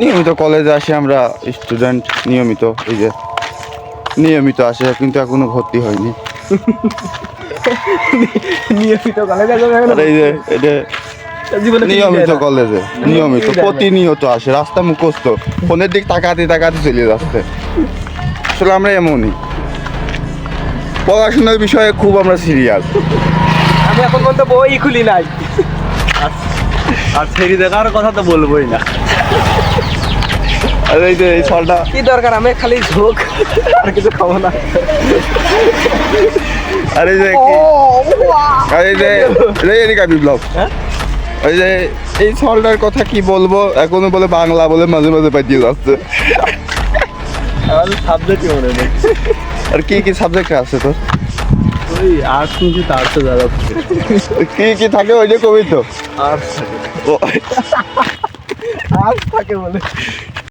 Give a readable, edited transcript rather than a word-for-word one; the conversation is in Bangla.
নিয়মিত কলেজে আসি আমরা, স্টুডেন্ট নিয়মিত, এই যে নিয়মিত আসে, কিন্তু এখনো ভর্তি হয়নি। নিয়মিত কলেজে আর এই যে এটা জীবনে নিয়মিত কলেজে নিয়মিত প্রতিনিয়ত আসে, রাস্তা মুখস্থ, ফোনের দিক তাকাতে তাকাতে চলে যাচ্ছে। আসলে আমরা এমনই, পড়াশোনার বিষয়ে খুব আমরা সিরিয়াস। আমি এখন পর্যন্ত বই খুলি নাই। আর ফেরি দেখার কথা তো বলবোই না। আর এই যে এই ফলটা কি দরকার, আমি খালি ঝোঁক আর কিছু খাবো না। আর এই যে আর এই যে এদিকে বিপ্লব, ওই যে এই ফলটার কথা কি বলবো, এখনো বলে বাংলা বলে মাঝে মাঝে পাঠিয়ে যাচ্ছে। আমাদের সাবজেক্টই মনে নেই। আর কি কি সাবজেক্ট আছে তোর? ওই আর্টস নিয়েছি, তো আর্টসে যারা কি কি থাকে ওই যে কবি তো আর্টস থাকে। ও আর থাকে বলে